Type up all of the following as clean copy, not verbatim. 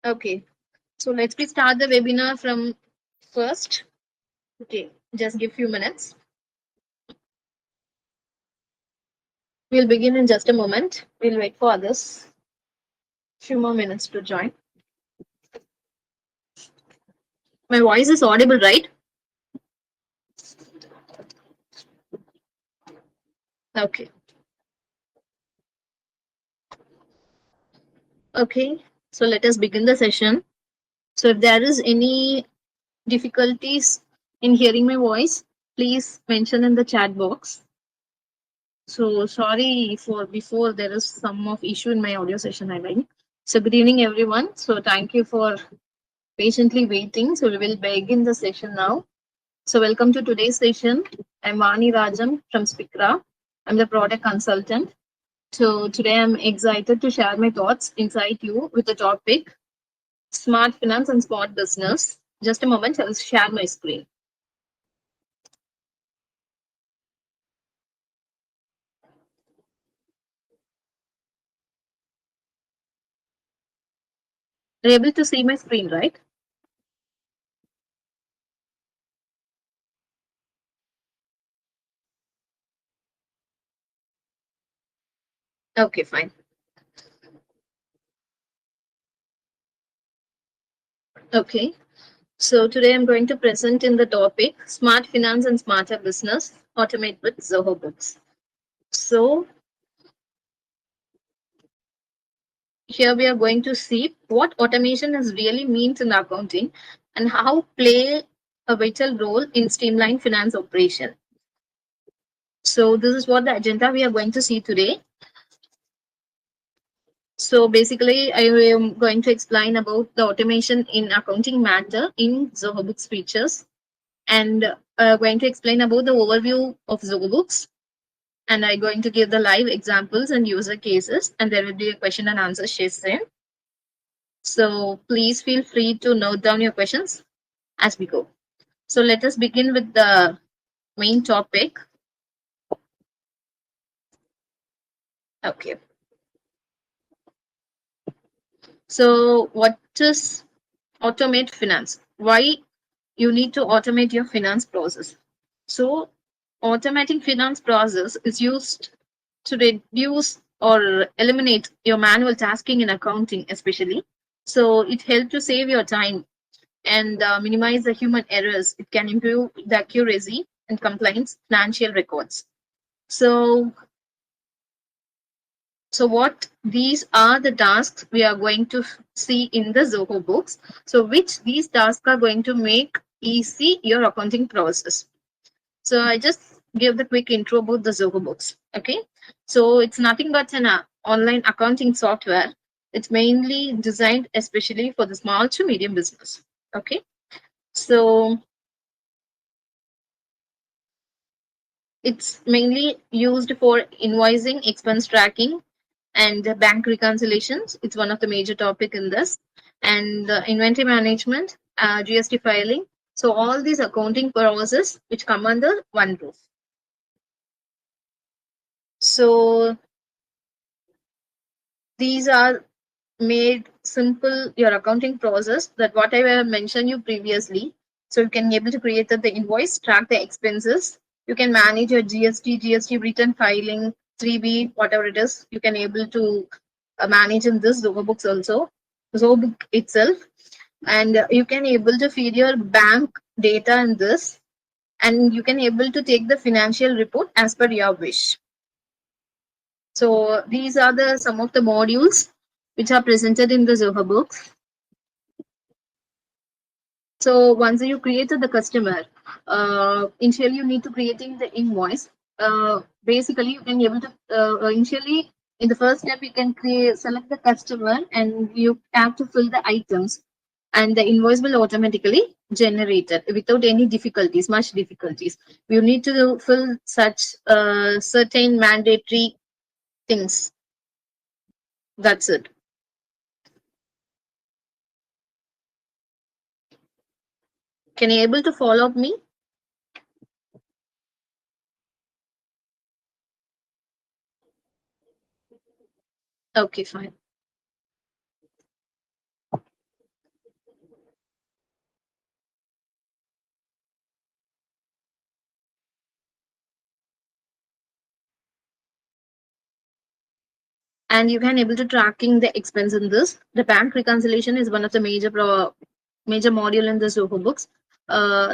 Okay, so let's start the webinar from first. Okay, just give few minutes. We'll begin in just a moment. We'll wait for others. Few more minutes to join. My voice is audible, right? Okay. Okay, so let us begin the session. So if there is any difficulties in hearing my voice, please mention in the chat box. So sorry for before there is some of issue in my audio session, I mean. So good evening, everyone. So thank you for patiently waiting. So we will begin the session now. So welcome to today's session. I'm Vani Rajam from SPIKRA. I'm the product consultant. So today I'm excited to share my thoughts inside you with the topic smart finance and smart business. Just a moment, I'll share my screen. You're able to see my screen, right? Okay, fine. Okay. So today I'm going to present in the topic smart finance and smarter business automate with Zoho Books. So here we are going to see what automation is really means in accounting and how play a vital role in streamline finance operation. So this is what the agenda we are going to see today. So basically, I am going to explain about the automation in accounting matter in Zoho Books features, and going to explain about the overview of Zoho Books, and I'm going to give the live examples and user cases, and there will be a question and answer session. So please feel free to note down your questions as we go. So let us begin with the main topic. Okay. So what is automate finance? Why you need to automate your finance process? So automating finance process is used to reduce or eliminate your manual tasking in accounting, especially. So it helps to save your time and minimize the human errors. It can improve the accuracy and compliance financial records. So, so what these are the tasks we are going to see in the Zoho books. So which these tasks are going to make easy your accounting process. So I just give the quick intro about the Zoho books. Okay. So it's nothing but an online accounting software. It's mainly designed especially for the small to medium business. Okay. So it's mainly used for invoicing, expense tracking, and bank reconciliations. It's one of the major topic in this. And inventory management, GST filing. So all these accounting processes which come under one roof. So these are made simple your accounting process that what I have mentioned you previously. So you can be able to create the invoice, track the expenses. You can manage your GST return filing, 3B, whatever it is. You can able to manage in this Zoho books also, Zoho book itself, and you can able to feed your bank data in this, and you can able to take the financial report as per your wish. So these are the some of the modules which are presented in the Zoho books. So once you created the customer, initially you need to creating the invoice. Basically, you can be able to initially in the first step you can create select the customer and you have to fill the items, and the invoice will automatically generate it without any difficulties, much difficulties. You need to fill such certain mandatory things. That's it. Can you able to follow up me? Okay, fine. and you can able to tracking the expense in this. The bank reconciliation is one of the major module in the Zoho books.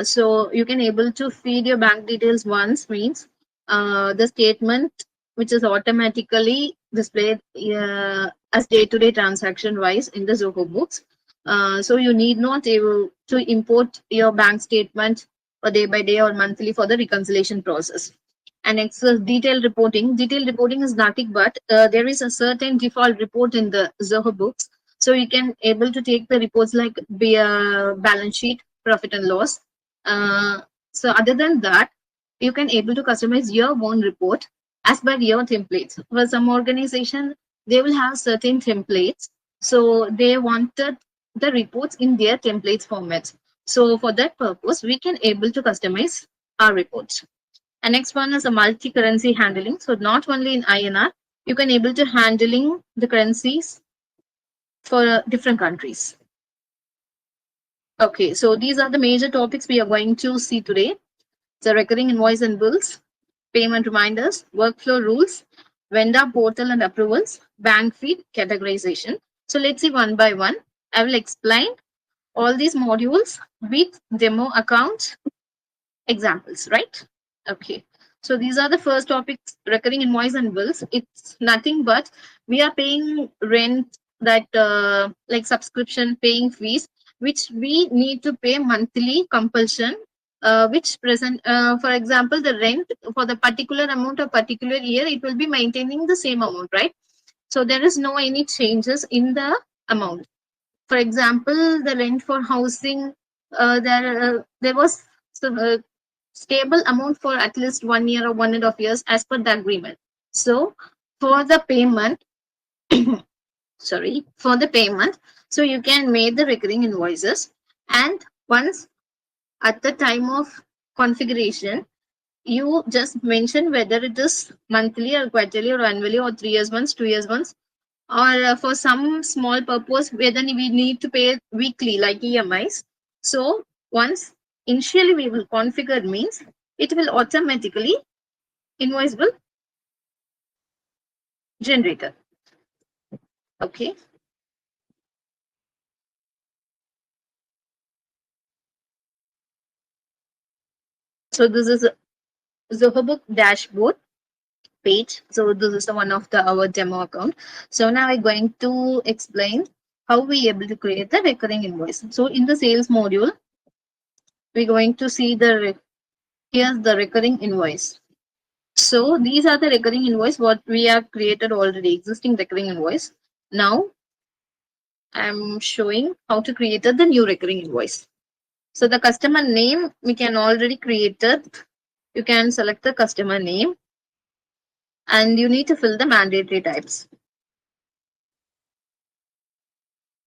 So you can able to feed your bank details once, means the statement which is automatically displayed as day-to-day transaction wise in the Zoho books. So you need not able to import your bank statement or day by day or monthly for the reconciliation process. And next is detailed reporting. Detailed reporting is nothing but there is a certain default report in the Zoho books. So you can able to take the reports like balance sheet, profit and loss. Uh, so other than that, you can able to customize your own report as per your templates. For some organization, they will have certain templates. So they wanted the reports in their templates format. So for that purpose, we can able to customize our reports. And next one is a multi-currency handling. So not only in INR, you can able to handling the currencies for different countries. Okay, so these are the major topics we are going to see today. The recurring invoice and bills, payment reminders, workflow rules, vendor portal and approvals, bank feed categorization. So let's see one by one. I will explain all these modules with demo accounts examples, right? Okay. So these are the first topics, recurring invoice and bills. It's nothing but we are paying rent, that like subscription, paying fees, which we need to pay monthly compulsion. Which present, for example, the rent for the particular amount of particular year, it will be maintaining the same amount, right? So there is no any changes in the amount. For example, the rent for housing, there was stable amount for at least 1 year or 1.5 years as per the agreement. So for the payment, sorry, for the payment, so you can make the recurring invoices, and once at the time of configuration, you just mention whether it is monthly or quarterly or annually or 3 years once, 2 years once, or for some small purpose whether we need to pay weekly like EMIs. So once initially we will configure, means it will automatically invoice will generated. Okay. So this is a Zoho Book dashboard page. So this is the one of the our demo account. So now I'm going to explain how we able to create the recurring invoice. So in the sales module, we're going to see here's the recurring invoice. So these are the recurring invoice what we have created already, existing recurring invoice. Now I'm showing how to create the new recurring invoice. So the customer name we can already created. You can select the customer name and you need to fill the mandatory types.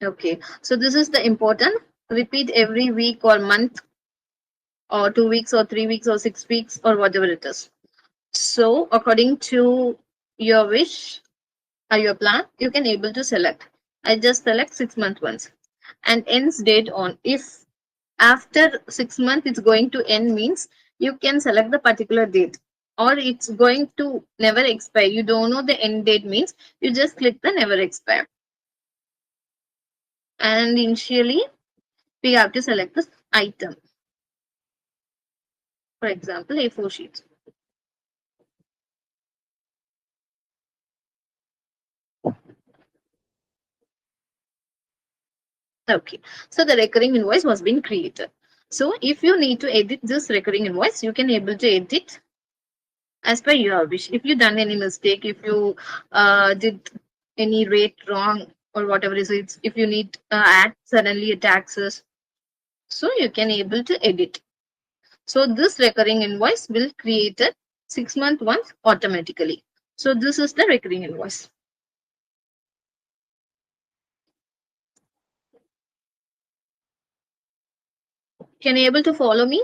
Okay, so this is the important. Repeat every week or month or 2 weeks or 3 weeks or 6 weeks or whatever it is. So according to your wish or your plan, you can able to select. I just select 6 month ones and ends date on. If after 6 months it's going to end, means you can select the particular date, or it's going to never expire. You don't know the end date, means you just click the never expire. And initially we have to select this item, for example A4 sheets. Okay, so the recurring invoice was being created. So if you need to edit this recurring invoice, you can able to edit as per your wish. If you done any mistake, if you did any rate wrong or whatever is it, if you need add suddenly a taxes, so you can able to edit. So this recurring invoice will create a 6 month once automatically. So this is the recurring invoice. Can you able to follow me?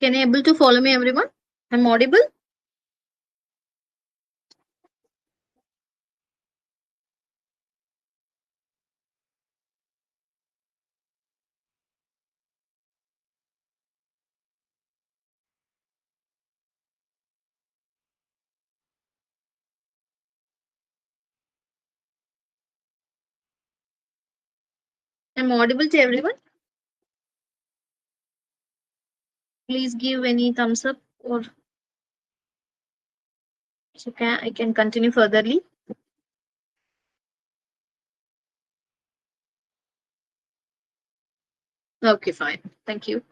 Can you able to follow me, everyone? I'm audible? I'm audible to everyone. Please give any thumbs up or so I can continue furtherly. Okay, fine. Thank you.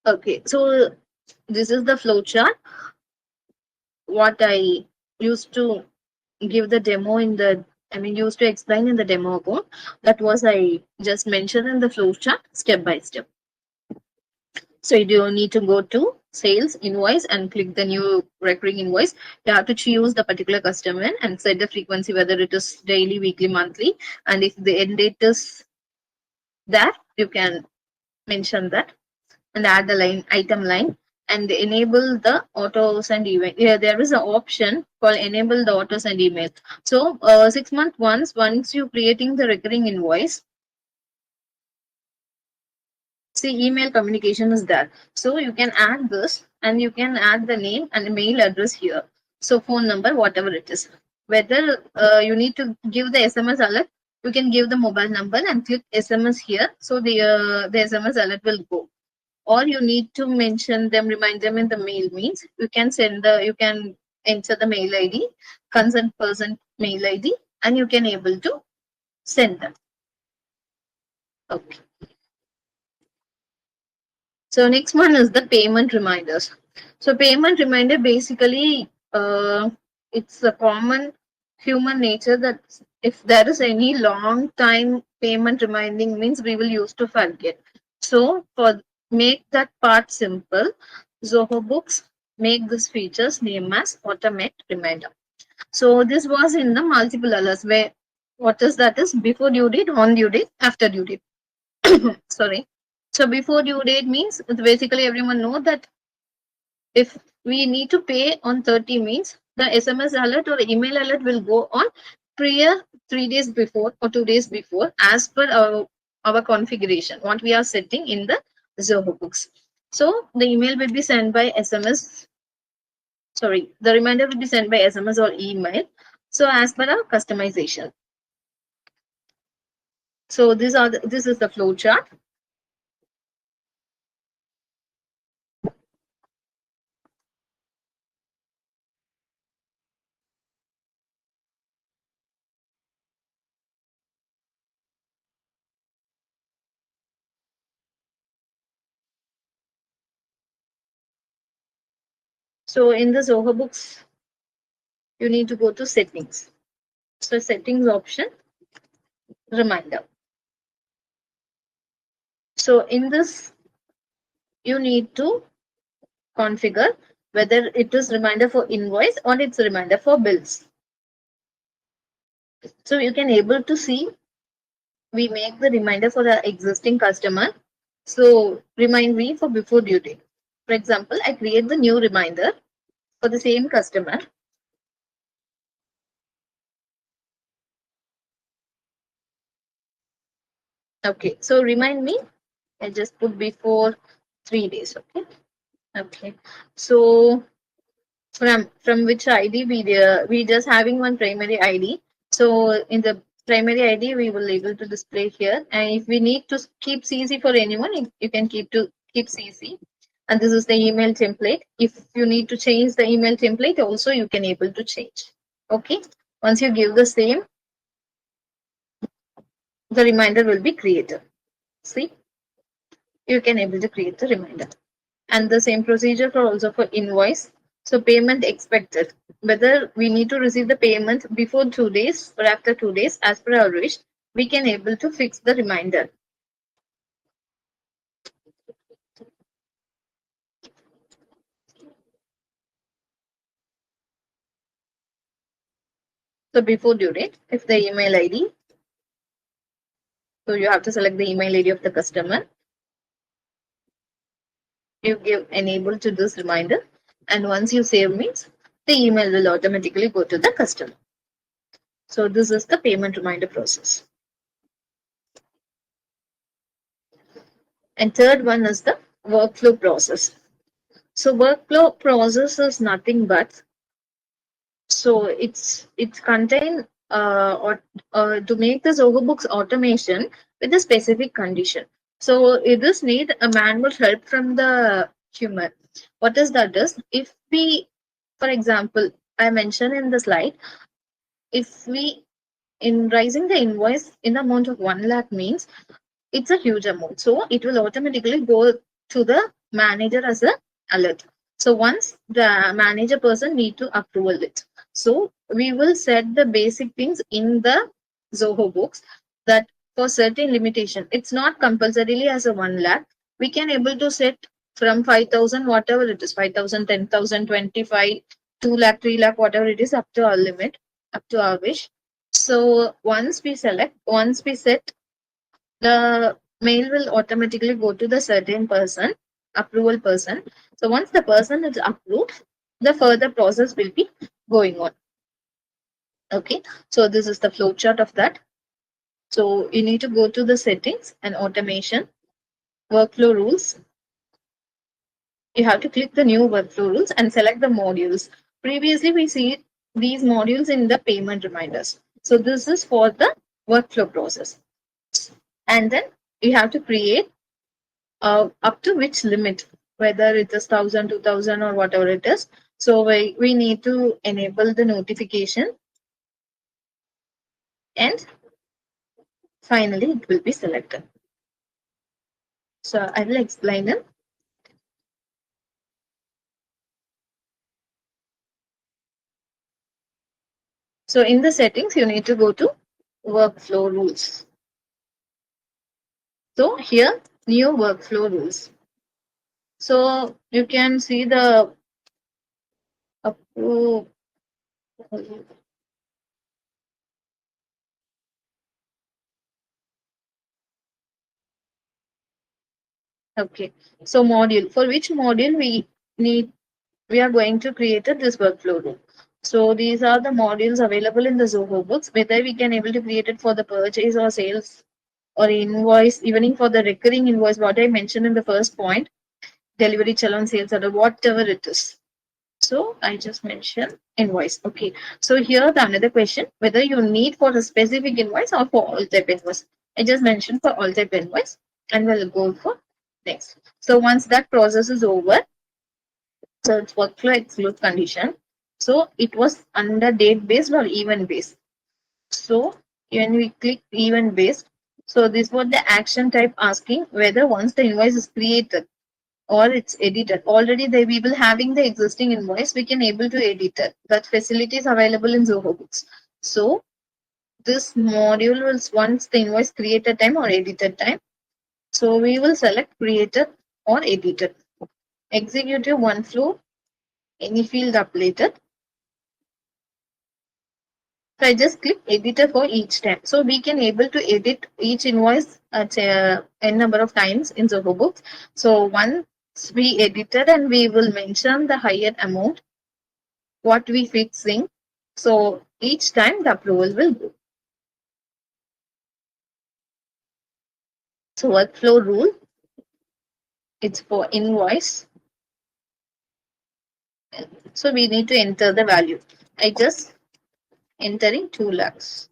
Okay, so this is the flow chart. What I used to give the demo in the, I mean, used to explain in the demo code. That was I just mentioned in the flow chart step by step. So you need to go to sales invoice and click the new recurring invoice. You have to choose the particular customer and set the frequency, whether it is daily, weekly, monthly. And if the end date is that, you can mention that and add the line item line and enable the autos and email. Yeah, there is an option called enable the autos and email. So 6 months once you creating the recurring invoice, see email communication is there. So you can add this and you can add the name and mail address here. So phone number, whatever it is. Whether you need to give the SMS alert, you can give the mobile number and click SMS here. So the SMS alert will go. Or you need to mention them, remind them in the mail means you can you can enter the mail ID, concerned person mail ID, and you can able to send them. Okay. So next one is the payment reminders. So payment reminder basically it's a common human nature that if there is any long time payment reminding means we will use to forget. So for make that part simple, Zoho Books make this features name as automate reminder. So this was in the multiple alerts where what is that is before due date, on due date, after due date. Sorry. So before due date means basically everyone know that if we need to pay on 30 means the SMS alert or email alert will go on prior 3 days before or 2 days before as per our configuration, what we are setting in the Zoho Books. So the email will be sent by SMS. Sorry, the reminder will be sent by SMS or email. So as per our customization. So this is the flow chart. So in the Zoho Books, you need to go to settings. So settings option, reminder. So in this, you need to configure whether it is reminder for invoice or it's a reminder for bills. So you can able to see we make the reminder for the existing customer. So remind me for before due date. For example, I create the new reminder for the same customer. Okay, so remind me. I just put before 3 days. Okay. Okay. So from which ID we just having one primary ID. So in the primary ID we will able to display here. And if we need to keep CC for anyone, you can keep CC. And this is the email template. If you need to change the email template, also you can able to change. Okay. Once you give the same, the reminder will be created. See, you can able to create the reminder. And the same procedure for also for invoice. So payment expected, whether we need to receive the payment before 2 days or after 2 days as per our wish, we can able to fix the reminder. So before due date, if the email ID, so you have to select the email ID of the customer. You give enable to this reminder, and once you save means the email will automatically go to the customer. So this is the payment reminder process. And third one is the workflow process. So workflow process is nothing but, so it contains or to make the Zoho Books automation with a specific condition. So it does need a manual help from the human. What is that is, if we, for example, I mentioned in the slide, if we in raising the invoice in the amount of 1 lakh means it's a huge amount. So it will automatically go to the manager as a alert. So once the manager person need to approve it. So we will set the basic things in the Zoho books that for certain limitation, it's not compulsorily as a 1 lakh. We can able to set from 5,000, whatever it is, 5,000, 10,000, 25, 2 lakh, 3 lakh, whatever it is, up to our limit, up to our wish. So once we set, the mail will automatically go to the certain person, approval person. So once the person is approved, the further process will be going on. Okay, so this is the flow chart of that. So you need to go to the settings and automation, workflow rules. You have to click the new workflow rules and select the modules. Previously, we see these modules in the payment reminders. So this is for the workflow process. And then you have to create up to which limit, whether it is 1,000, 2,000, or whatever it is. So we need to enable the notification, and finally it will be selected. So I will explain it. So in the settings, you need to go to workflow rules. So here, new workflow rules. So you can see the approve. Okay, so module, for which module we are going to create this workflow rule. So these are the modules available in the Zoho books, whether we can able to create it for the purchase or sales or invoice, even for the recurring invoice, what I mentioned in the first point, delivery, challan, sales order, whatever it is. So I just mentioned invoice. Okay. So here the another question, whether you need for a specific invoice or for all type invoice. I just mentioned for all type invoice, and we'll go for next. So once that process is over, so it's workflow exclude condition. So it was under date based or event based. So when we click event based, so this was the action type asking whether once the invoice is created or it's edited. Already we will having the existing invoice, we can able to edit it. That facility is available in Zoho Books. So this module will once the invoice created time or edited time. So we will select created or edited. Executive one flow, any field updated. So I just click editor for each time. So we can able to edit each invoice at n number of times in Zoho Books. So once we edited, and we will mention the higher amount, what we fixing. So each time the approval will go. So workflow rule, it's for invoice. So we need to enter the value. I just entering 2 lakhs.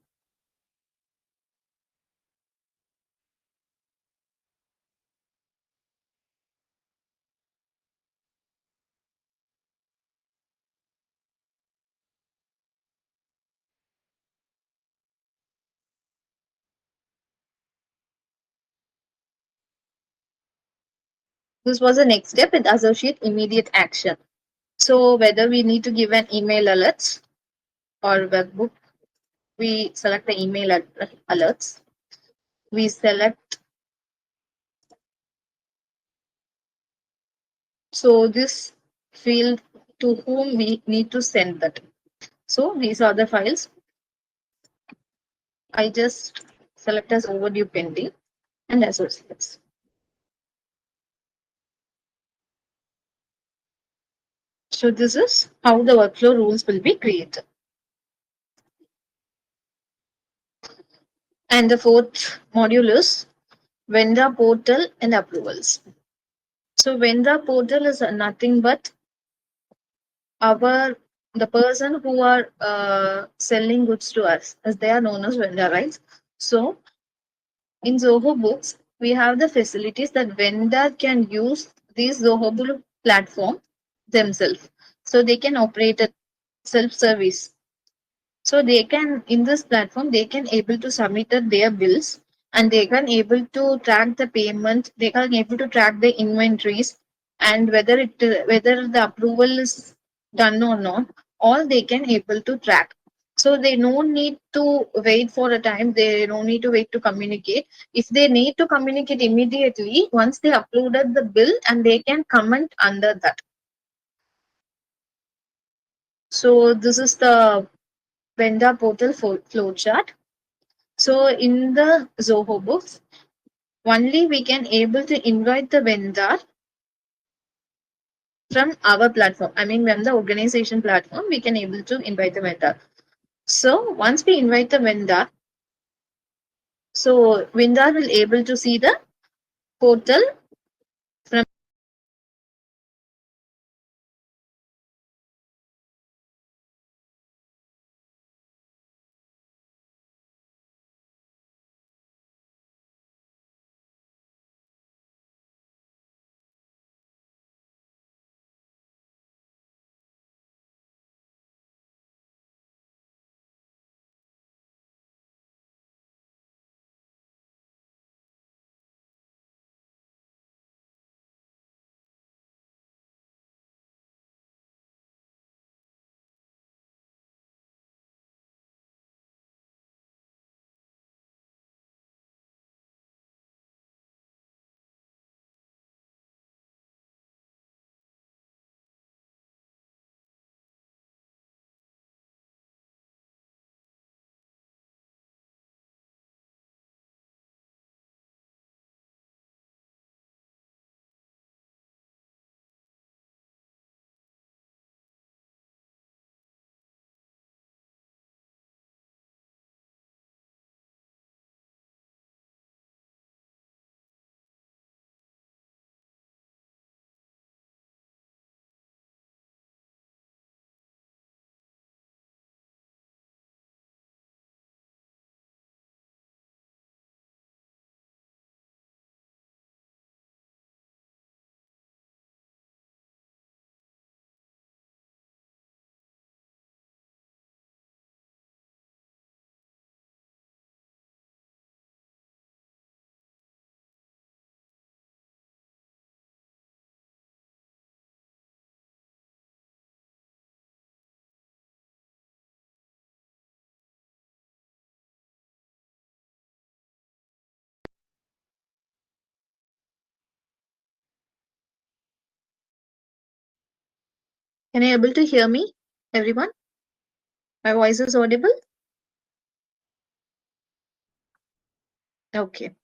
This was the next step with associate immediate action. So whether we need to give an email alerts or webbook, we select the email alerts. We select, so this field to whom we need to send that. So these are the files. I just select as overdue pending and associates. So this is how the workflow rules will be created. And the fourth module is vendor portal and approvals. So vendor portal is nothing but our the person who are selling goods to us, as they are known as vendor, right? So in Zoho Books, we have the facilities that vendor can use these Zoho Book platform themselves. So they can operate a self-service. So they can, in this platform, they can able to submit their bills, and they can able to track the payment. They can able to track the inventories, and whether the approval is done or not. All they can able to track. So they no need to wait for a time. They no need to wait to communicate. If they need to communicate immediately, once they uploaded the bill, and they can comment under that. So this is the vendor portal flow chart. So in the Zoho Books, only we can able to invite the vendor from our platform. I mean, from the organization platform, we can able to invite the vendor. So once we invite the vendor, so vendor will able to see the portal from. Can you able to hear me, everyone? My voice is audible? Okay.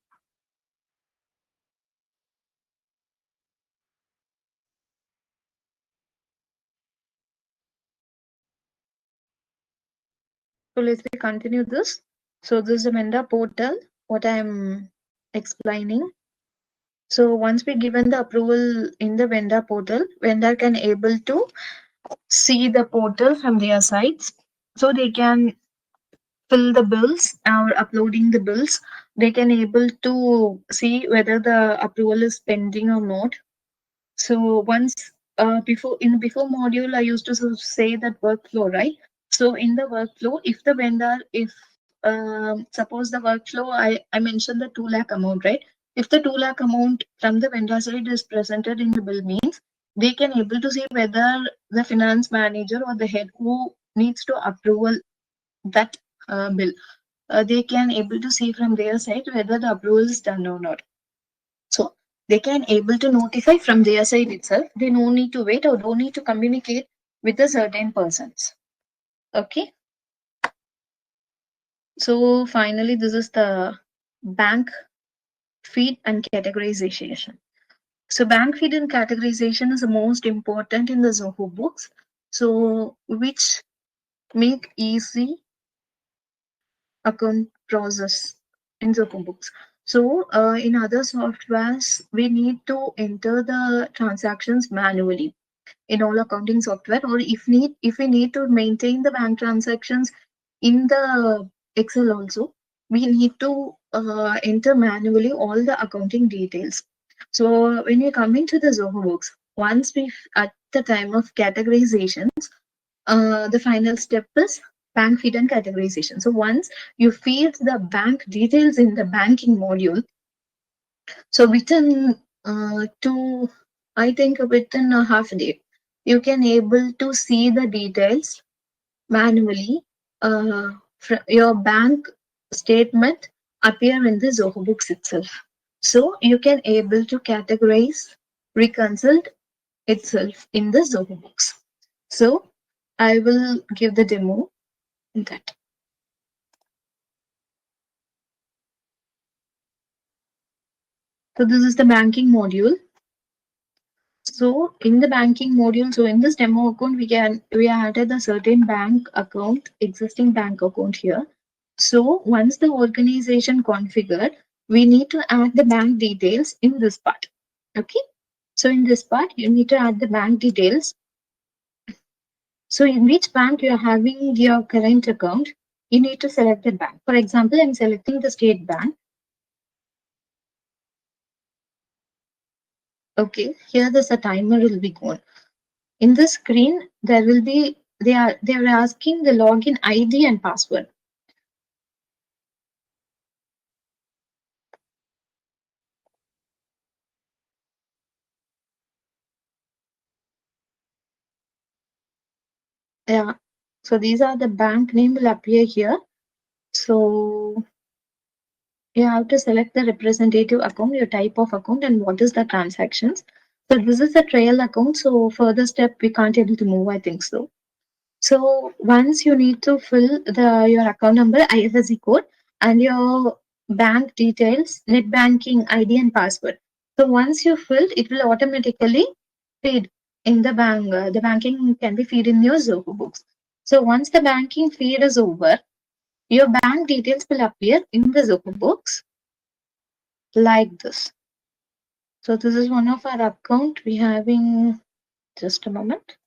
So let's continue this. So this is the vendor portal, what I'm explaining. So once we given the approval in the vendor portal, vendor can able to see the portal from their sites. So they can fill the bills or uploading the bills. They can able to see whether the approval is pending or not. So once before module, I used to say that workflow, right? So in the workflow, if the vendor, if suppose the workflow, I mentioned the 2 lakh amount, right? If the 2 lakh amount from the vendor side is presented in the bill, means they can able to see whether the finance manager or the head who needs to approval that bill, they can able to see from their side whether the approval is done or not. So they can able to notify from their side itself. They no need to wait or don't need to communicate with the certain persons. Okay. So finally, this is the bank feed and categorization. So bank feed and categorization is the most important in the Zoho Books. So which make easy account process in Zoho Books. So in other softwares, we need to enter the transactions manually. in all accounting software, or if we need to maintain the bank transactions in the Excel also, we need to enter manually all the accounting details. So when you come into the Zoho Books, once we at the time of categorizations, the final step is bank feed and categorization. So once you feed the bank details in the banking module, so within I think within a half a day, you can able to see the details manually. Your bank statement appear in the Zoho Books itself. So you can able to categorize, reconcile itself in the Zoho Books. So I will give the demo in that. So this is the banking module. So in the banking module, so in this demo account, we added a certain bank account, existing bank account here. So once the organization configured, we need to add the bank details in this part. Okay. So in this part, you need to add the bank details. So in which bank you are having your current account, you need to select the bank. For example, I'm selecting the State Bank. Okay, here there's a timer will be gone. In the screen, there will be they are asking the login ID and password. Yeah. So these are the bank name will appear here. So you have to select the representative account, your type of account, and what is the transactions. So this is a trail account. So further step we can't able to move, I think so. So once you need to fill your account number, IFSC code, and your bank details, net banking ID and password. So once you filled, it will automatically feed in the bank. The banking can be feed in your Zoho Books. So once the banking feed is over, your bank details will appear in the Zoho Books like this. So this is one of our account. We having just a moment.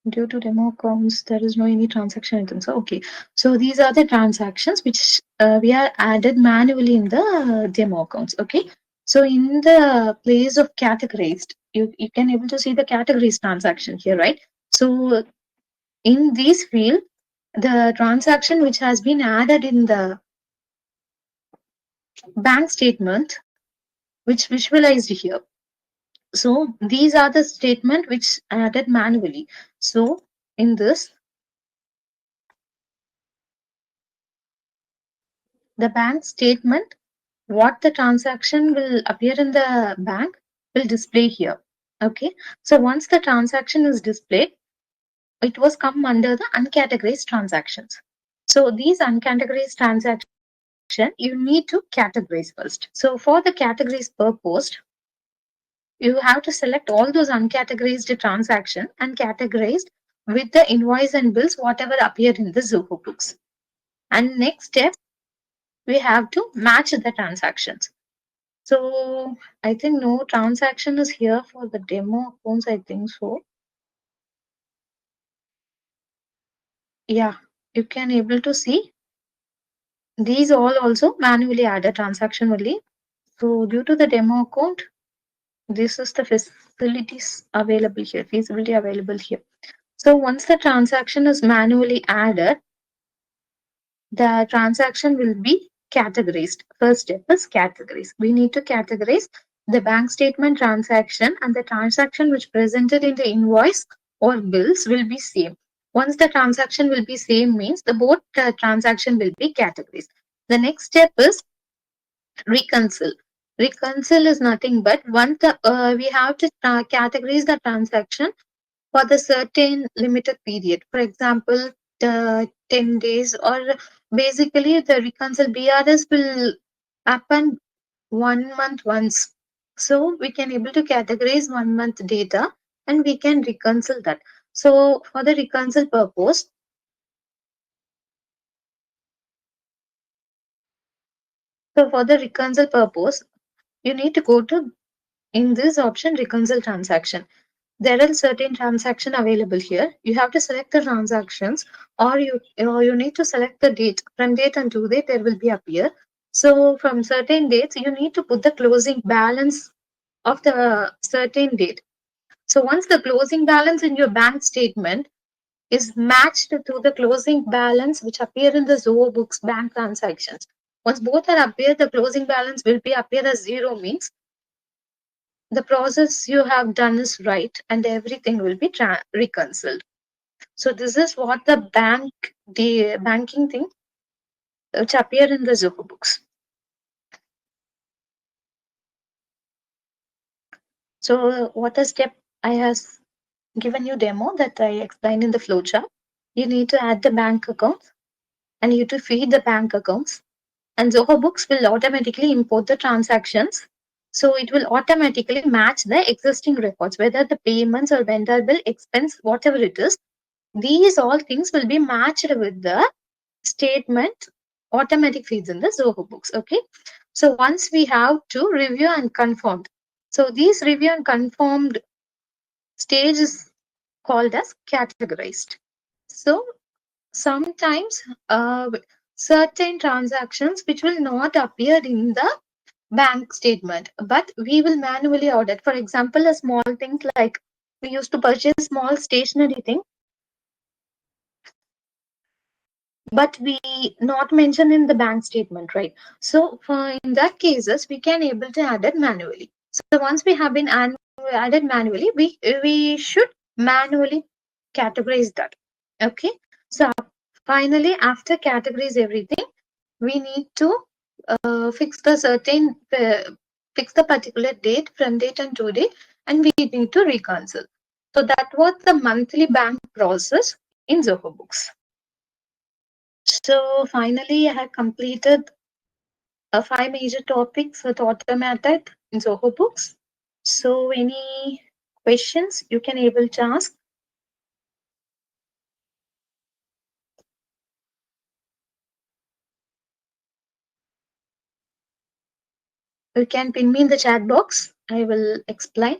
Due to demo accounts, there is no any transaction items. So, okay. So these are the transactions which we are added manually in the demo accounts. Okay. So in the place of categorized, you can able to see the categories transaction here, right? So in this field, the transaction which has been added in the bank statement, which visualized here. So these are the statement which added manually. So in this, the bank statement, what the transaction will appear in the bank will display here. Okay. So once the transaction is displayed, it was come under the uncategorized transactions. So these uncategorized transactions, you need to categorize first. So for the categories purpose, you have to select all those uncategorized transactions and categorized with the invoice and bills, whatever appear in the Zoho Books. And next step, we have to match the transactions. So I think no transaction is here for the demo accounts, I think so. Yeah, you can able to see these all also manually add a transaction only. So due to the demo account, this is the facilities available here, feasibility available here. So once the transaction is manually added, the transaction will be categorized. First step is categories. We need to categorize the bank statement transaction, and the transaction which presented in the invoice or bills will be same. Once the transaction will be same means the both transaction will be categorized. The next step is reconcile. Reconcile is nothing but once we have to categorize the transaction for the certain limited period. For example, the 10 days, or basically the reconcile BRS will happen 1 month once. So we can able to categorize 1 month data and we can reconcile that. So for the reconcile purpose, So for the reconcile purpose, you need to go to in this option reconcile transaction. There are certain transaction available here. You have to select the transactions, or you need to select the date. From date and to date, there will be appear. So from certain dates, you need to put the closing balance of the certain date. So once the closing balance in your bank statement is matched to the closing balance which appear in the Zoho Books bank transactions. Once both are appear, the closing balance will be appear as zero, means the process you have done is right and everything will be reconciled. So this is what the banking thing which appear in the Zoho Books. So what a step I has given you demo that I explained in the flowchart. You need to add the bank accounts and you to feed the bank accounts, and Zoho Books will automatically import the transactions. So it will automatically match the existing records, whether the payments or vendor bill, expense, whatever it is. These all things will be matched with the statement automatic feeds in the Zoho Books. Okay. So once we have to review and confirmed. So these review and confirmed stage is called as categorized. So sometimes certain transactions which will not appear in the bank statement, but we will manually audit. For example, a small things like we used to purchase small stationery thing, but we not mention in the bank statement, right? So for in that cases, we can able to add it manually. So once we have been added manually, we should manually categorize that. Okay. So finally, after categorize everything, we need to fix the certain fix the particular date, from date and to date, and we need to reconcile. So that was the monthly bank process in Zoho Books. So finally, I have completed 5 major topics with automated in Zoho Books. So any questions you can able to ask? You can pin me in the chat box. I will explain.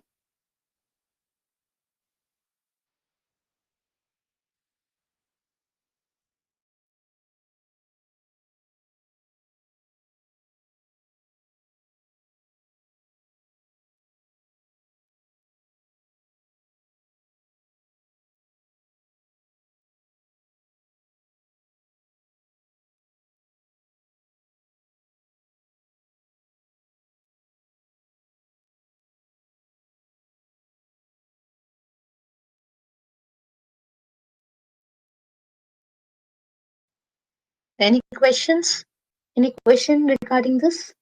Any questions? Any question regarding this?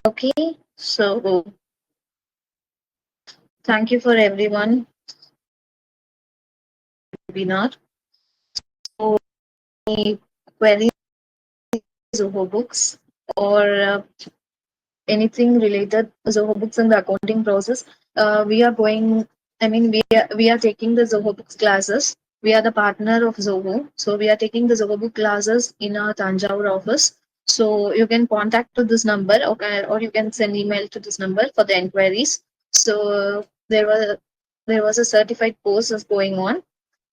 Okay, so thank you for everyone. Webinar. So any queries Zoho Books or anything related Zoho Books and the accounting process, we are going. I mean, we are taking the Zoho Books classes. We are the partner of Zoho, so we are taking the Zoho Book classes in our Tanjavur office. So you can contact to this number, okay, or you can send email to this number for the enquiries. So there was a certified course is going on.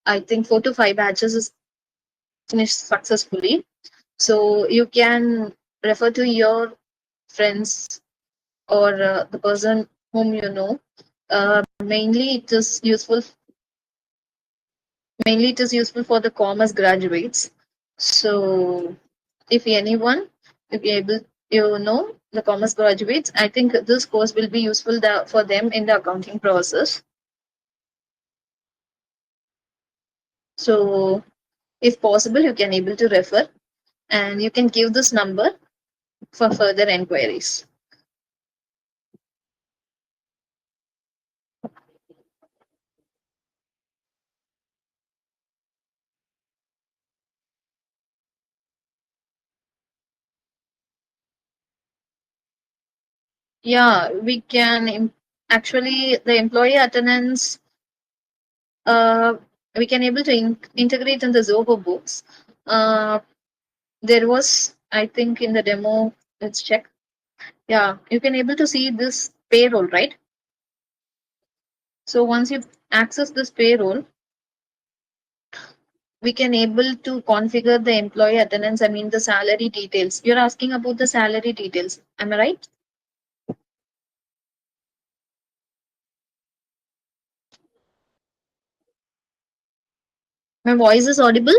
I think 4 to 5 batches is finished successfully. So you can refer to your friends or the person whom you know. Mainly, it is useful for the commerce graduates. So, if anyone, if you able, the commerce graduates, I think this course will be useful for them in the accounting process. So, if possible, you can able to refer, and you can give this number for further enquiries. Yeah, we can actually the employee attendance. Uh, we can able to integrate in the Zoho books. Uh, there was, I think, in the demo. Let's check. Yeah, you can able to see this payroll, right? So once you access this payroll, we can able to configure the employee attendance. I mean the salary details. You're asking about the salary details. Am I right? My voice is audible.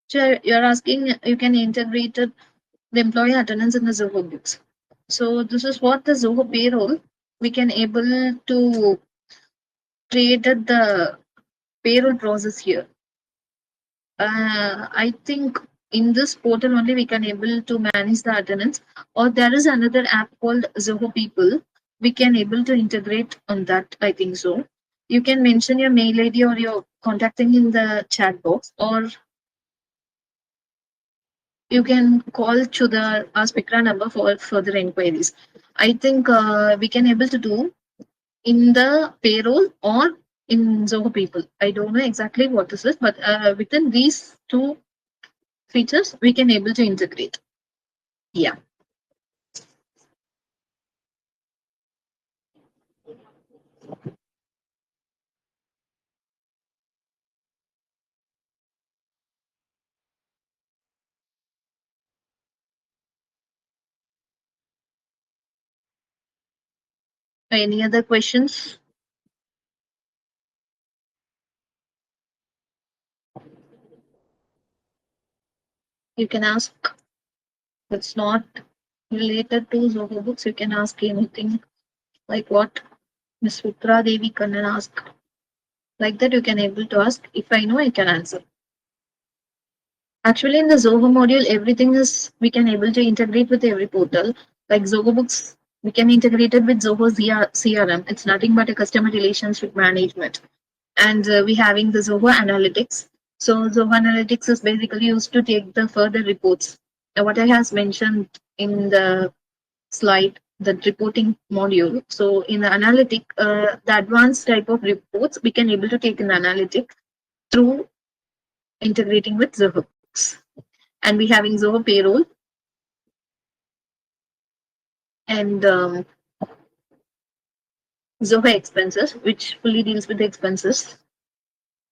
So you're asking you can integrate the employee attendance in the Zoho books. So this is what the Zoho payroll we can able to created the payroll process here. I think in this portal only we can able to manage the attendance, or there is another app called Zoho People. We can able to integrate on that. I think so. You can mention your mail ID or your contacting in the chat box, or you can call to the SPIKRA number for further inquiries. I think we can able to do in the payroll or in Zoho People. I don't know exactly what this is, but within these two features, we can able to integrate. Yeah. Any other questions? You can ask. It's not related to Zoho Books. You can ask anything like what Miss Putra Devi Kannan asked. Like that, you can able to ask. If I know, I can answer. Actually, in the Zoho module, everything is we can able to integrate with every portal. Like Zoho Books, we can integrate it with Zoho CRM. It's nothing but a customer relationship management. And we having the Zoho Analytics. So Zoho Analytics is basically used to take the further reports. What I has mentioned in the slide, the reporting module. So in the analytic, the advanced type of reports we can able to take in analytic through integrating with Zoho. And we having Zoho payroll and Zoho expenses, which fully deals with the expenses,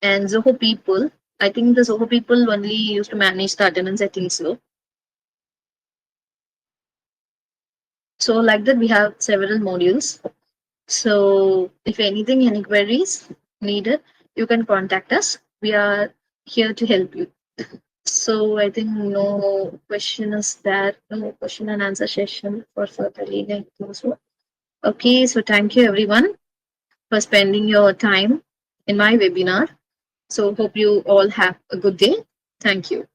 and Zoho people. I think the Zoho people only used to manage the attendance. I think so. So like that, we have several modules. So if anything, any queries needed, you can contact us. We are here to help you. So I think no question is there, no question and answer session for further leading. Okay, so thank you everyone for spending your time in my webinar. So hope you all have a good day. Thank you.